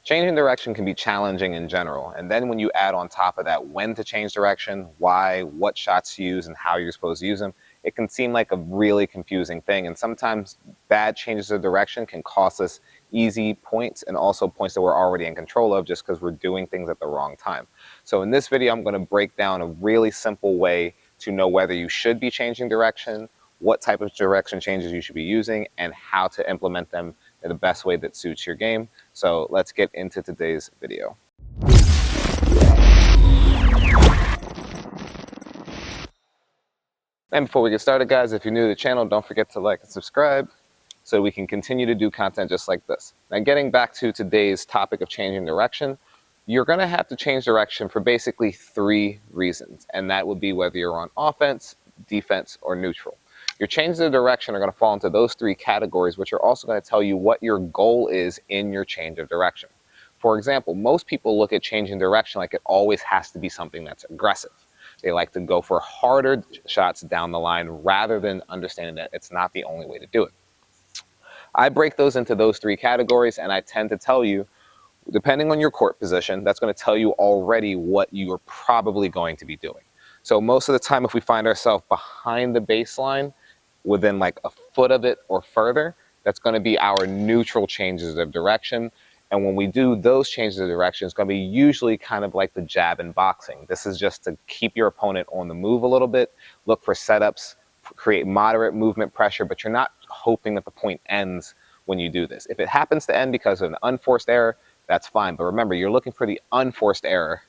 Changing direction can be challenging in general, and then when you add on top of that when to change direction, why, what shots to use, and how you're supposed to use them, it can seem like a really confusing thing, and sometimes bad changes of direction can cost us easy points and also points that we're already in control of just because we're doing things at the wrong time. So in this video, I'm going to break down a really simple way to know whether you should be changing direction, what type of direction changes you should be using, and how to implement them in the best way that suits your game. So let's get into today's video. And before we get started, guys, if you're new to the channel, don't forget to like and subscribe so we can continue to do content just like this. Now, getting back to today's topic of changing direction, you're going to have to change direction for basically 3 reasons, and that would be whether you're on offense, defense, or neutral. Your changes of direction are going to fall into those 3 categories, which are also going to tell you what your goal is in your change of direction. For example, most people look at changing direction like it always has to be something that's aggressive. They like to go for harder shots down the line rather than understanding that it's not the only way to do it. I break those into those 3 categories, and I tend to tell you, depending on your court position, that's going to tell you already what you are probably going to be doing. So most of the time, if we find ourselves behind the baseline, within like a foot of it or further, that's going to be our neutral changes of direction. And when we do those changes of direction, it's going to be usually kind of like the jab in boxing. This is just to keep your opponent on the move a little bit, look for setups, create moderate movement pressure, but you're not hoping that the point ends when you do this. If it happens to end because of an unforced error, that's fine. But remember, you're looking for the unforced error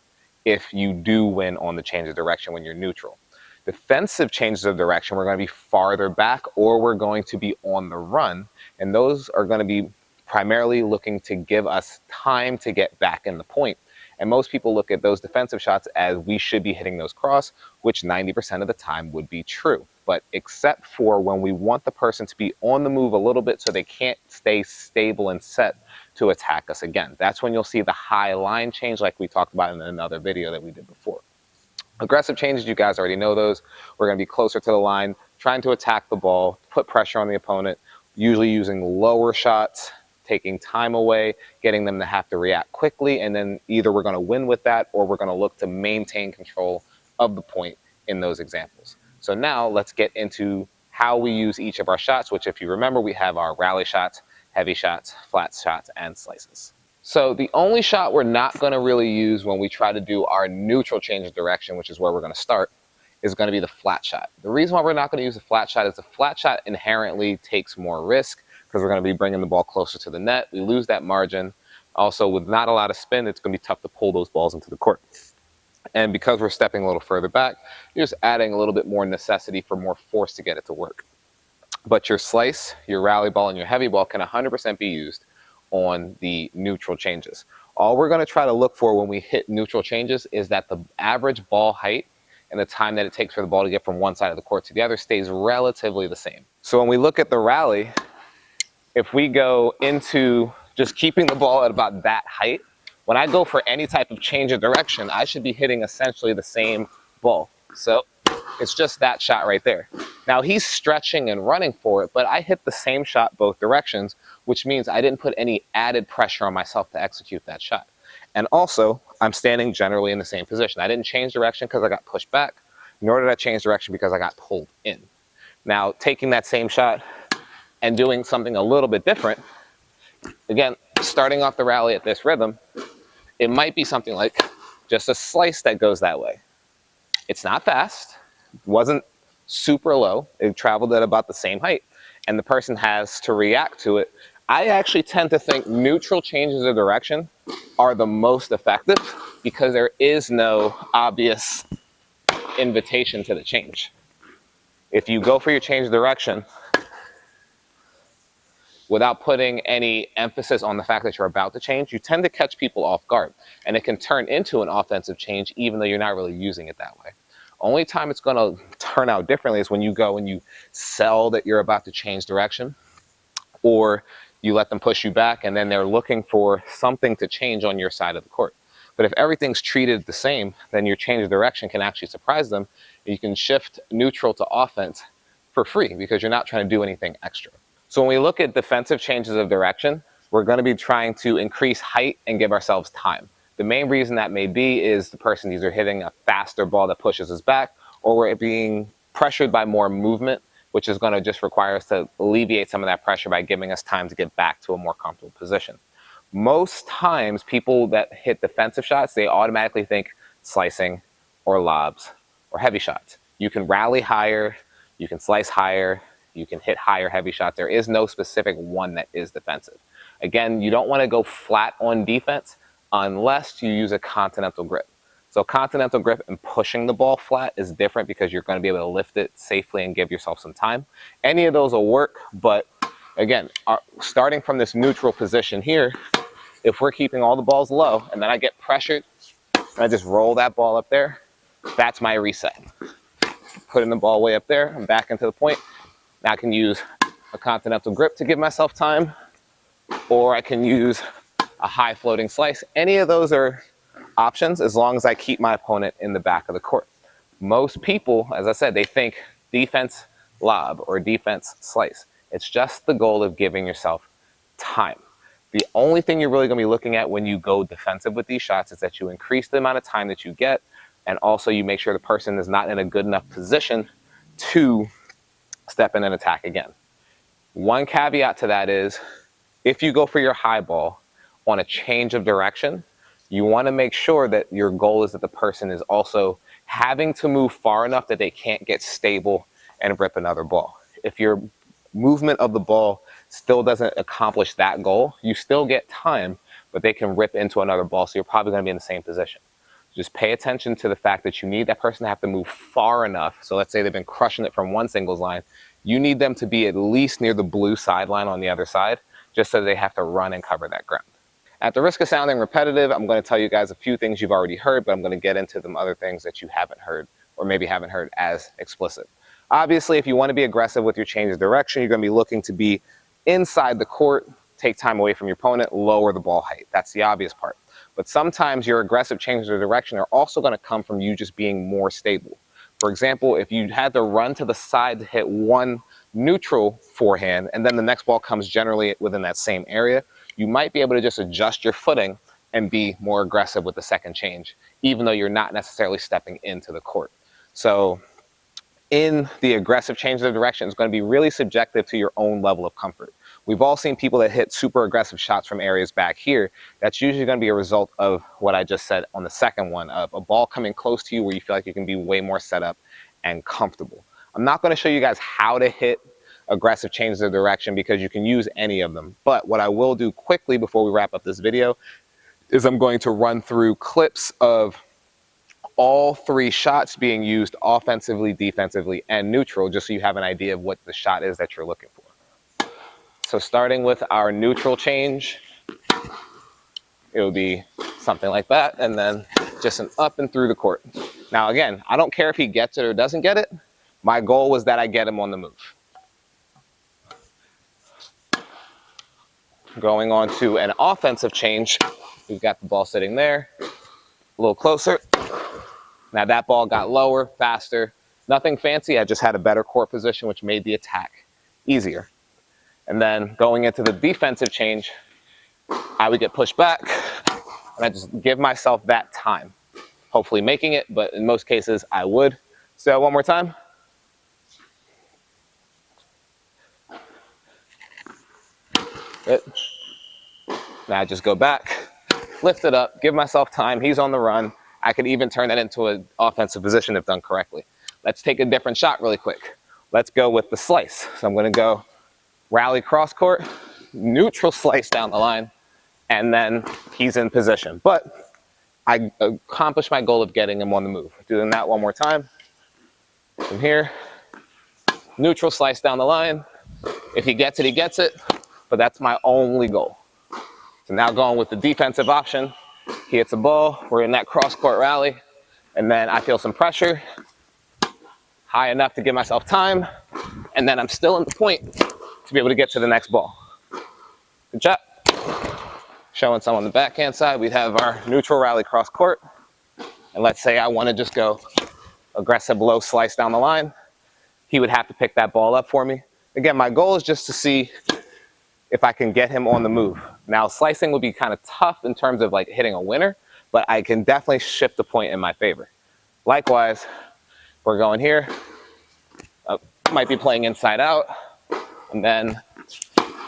if you do win on the change of direction when you're neutral. Defensive changes of direction, we're going to be farther back or we're going to be on the run. And those are going to be primarily looking to give us time to get back in the point. And most people look at those defensive shots as we should be hitting those cross, which 90% of the time would be true. But except for when we want the person to be on the move a little bit so they can't stay stable and set to attack us again. That's when you'll see the high line change like we talked about in another video that we did before. Aggressive changes, you guys already know those. We're going to be closer to the line, trying to attack the ball, put pressure on the opponent, usually using lower shots, taking time away, getting them to have to react quickly, and then either we're going to win with that or we're going to look to maintain control of the point in those examples. So now let's get into how we use each of our shots, which if you remember, we have our rally shots, heavy shots, flat shots, and slices. So the only shot we're not going to really use when we try to do our neutral change of direction, which is where we're going to start, is going to be the flat shot. The reason why we're not going to use the flat shot is the flat shot inherently takes more risk because we're going to be bringing the ball closer to the net. We lose that margin. Also, with not a lot of spin, it's going to be tough to pull those balls into the court. And because we're stepping a little further back, you're just adding a little bit more necessity for more force to get it to work. But your slice, your rally ball, and your heavy ball can 100% be used on the neutral changes. All we're going to try to look for when we hit neutral changes is that the average ball height and the time that it takes for the ball to get from one side of the court to the other stays relatively the same. So when we look at the rally, if we go into just keeping the ball at about that height, when I go for any type of change of direction, I should be hitting essentially the same ball. So it's just that shot right there. Now he's stretching and running for it, but I hit the same shot both directions, which means I didn't put any added pressure on myself to execute that shot. And also, I'm standing generally in the same position. I didn't change direction because I got pushed back, nor did I change direction because I got pulled in. Now, taking that same shot and doing something a little bit different, again, starting off the rally at this rhythm, it might be something like just a slice that goes that way. It's not fast, wasn't super low, it traveled at about the same height, and the person has to react to it. I actually tend to think neutral changes of direction are the most effective because there is no obvious invitation to the change. If you go for your change of direction without putting any emphasis on the fact that you're about to change, you tend to catch people off guard, and it can turn into an offensive change even though you're not really using it that way. Only time it's going to turn out differently is when you go and you sell that you're about to change direction, or you let them push you back and then they're looking for something to change on your side of the court. But if everything's treated the same, then your change of direction can actually surprise them. You can shift neutral to offense for free because you're not trying to do anything extra. So when we look at defensive changes of direction, we're going to be trying to increase height and give ourselves time. The main reason that may be is the person either hitting a faster ball that pushes us back, or we're being pressured by more movement, which is going to just require us to alleviate some of that pressure by giving us time to get back to a more comfortable position. Most times, people that hit defensive shots, they automatically think slicing or lobs or heavy shots. You can rally higher, you can slice higher, you can hit higher heavy shots. There is no specific one that is defensive. Again, you don't want to go flat on defense unless you use a continental grip. So continental grip and pushing the ball flat is different because you're going to be able to lift it safely and give yourself some time. Any of those will work, but again, starting from this neutral position here, if we're keeping all the balls low and then I get pressured and I just roll that ball up there, that's my reset. Putting the ball way up there, I'm back into the point. Now I can use a continental grip to give myself time, or I can use a high floating slice. Any of those are options as long as I keep my opponent in the back of the court. Most people, as I said, they think defense lob or defense slice. It's just the goal of giving yourself time. The only thing you're really going to be looking at when you go defensive with these shots is that you increase the amount of time that you get, and also you make sure the person is not in a good enough position to step in and attack again. One caveat to that is, if you go for your high ball on a change of direction, you want to make sure that your goal is that the person is also having to move far enough that they can't get stable and rip another ball. If your movement of the ball still doesn't accomplish that goal, you still get time, but they can rip into another ball, so you're probably going to be in the same position. Just pay attention to the fact that you need that person to have to move far enough. So let's say they've been crushing it from one singles line. You need them to be at least near the blue sideline on the other side, just so they have to run and cover that ground. At the risk of sounding repetitive, I'm going to tell you guys a few things you've already heard, but I'm going to get into them other things that you haven't heard, or maybe haven't heard as explicit. Obviously, if you want to be aggressive with your change of direction, you're going to be looking to be inside the court, take time away from your opponent, lower the ball height. That's the obvious part. But sometimes your aggressive changes of direction are also going to come from you just being more stable. For example, if you had to run to the side to hit one neutral forehand, and then the next ball comes generally within that same area, you might be able to just adjust your footing and be more aggressive with the second change, even though you're not necessarily stepping into the court. So in the aggressive change of direction, it's going to be really subjective to your own level of comfort. We've all seen people that hit super aggressive shots from areas back here. That's usually going to be a result of what I just said on the second one, of a ball coming close to you where you feel like you can be way more set up and comfortable. I'm not going to show you guys how to hit aggressive changes of direction because you can use any of them. But what I will do quickly before we wrap up this video is I'm going to run through clips of all three shots being used offensively, defensively, and neutral, just so you have an idea of what the shot is that you're looking for. So starting with our neutral change, it would be something like that, and then just an up and through the court. Now again, I don't care if he gets it or doesn't get it. My goal was that I get him on the move. Going on to an offensive change, we've got the ball sitting there, a little closer. Now that ball got lower, faster, nothing fancy. I just had a better court position, which made the attack easier. And then going into the defensive change, I would get pushed back, and I just give myself that time. Hopefully making it, but in most cases I would. So one more time. Good. Now I just go back, lift it up, give myself time. He's on the run. I could even turn that into an offensive position if done correctly. Let's take a different shot really quick. Let's go with the slice. So I'm going to go rally cross court, neutral slice down the line, and then he's in position. But I accomplished my goal of getting him on the move. Doing that one more time. From here, neutral slice down the line. If he gets it, he gets it. But that's my only goal. So now going with the defensive option. He hits a ball, we're in that cross-court rally, and then I feel some pressure, high enough to give myself time, and then I'm still in the point to be able to get to the next ball. Good job. Showing some on the backhand side, we'd have our neutral rally cross-court, and let's say I want to just go aggressive low slice down the line. He would have to pick that ball up for me. Again, my goal is just to see if I can get him on the move. Now, slicing would be kind of tough in terms of like hitting a winner, but I can definitely shift the point in my favor. Likewise, we're going here, might be playing inside out, and then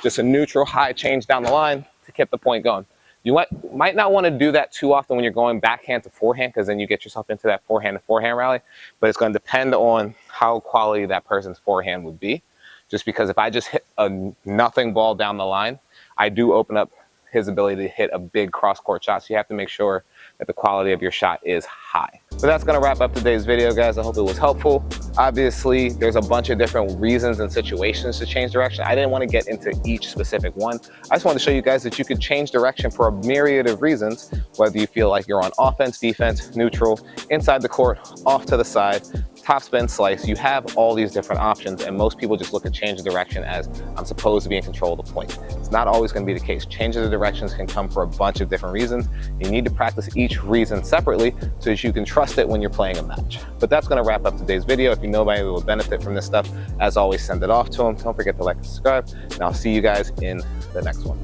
just a neutral high change down the line to keep the point going. You might not want to do that too often when you're going backhand to forehand, because then you get yourself into that forehand to forehand rally, but it's going to depend on how quality that person's forehand would be. Just because if I just hit a nothing ball down the line, I do open up his ability to hit a big cross-court shot. So you have to make sure that the quality of your shot is high. So that's gonna wrap up today's video, guys. I hope it was helpful. Obviously, there's a bunch of different reasons and situations to change direction. I didn't want to get into each specific one. I just wanted to show you guys that you could change direction for a myriad of reasons, whether you feel like you're on offense, defense, neutral, inside the court, off to the side, topspin, slice. You have all these different options, and most people just look at change of direction as I'm supposed to be in control of the point. It's not always going to be the case. Changes of directions can come for a bunch of different reasons. You need to practice each reason separately so that you can trust it when you're playing a match. But that's going to wrap up today's video. If you know anybody who will benefit from this stuff, as always, send it off to them. Don't forget to like and subscribe, and I'll see you guys in the next one.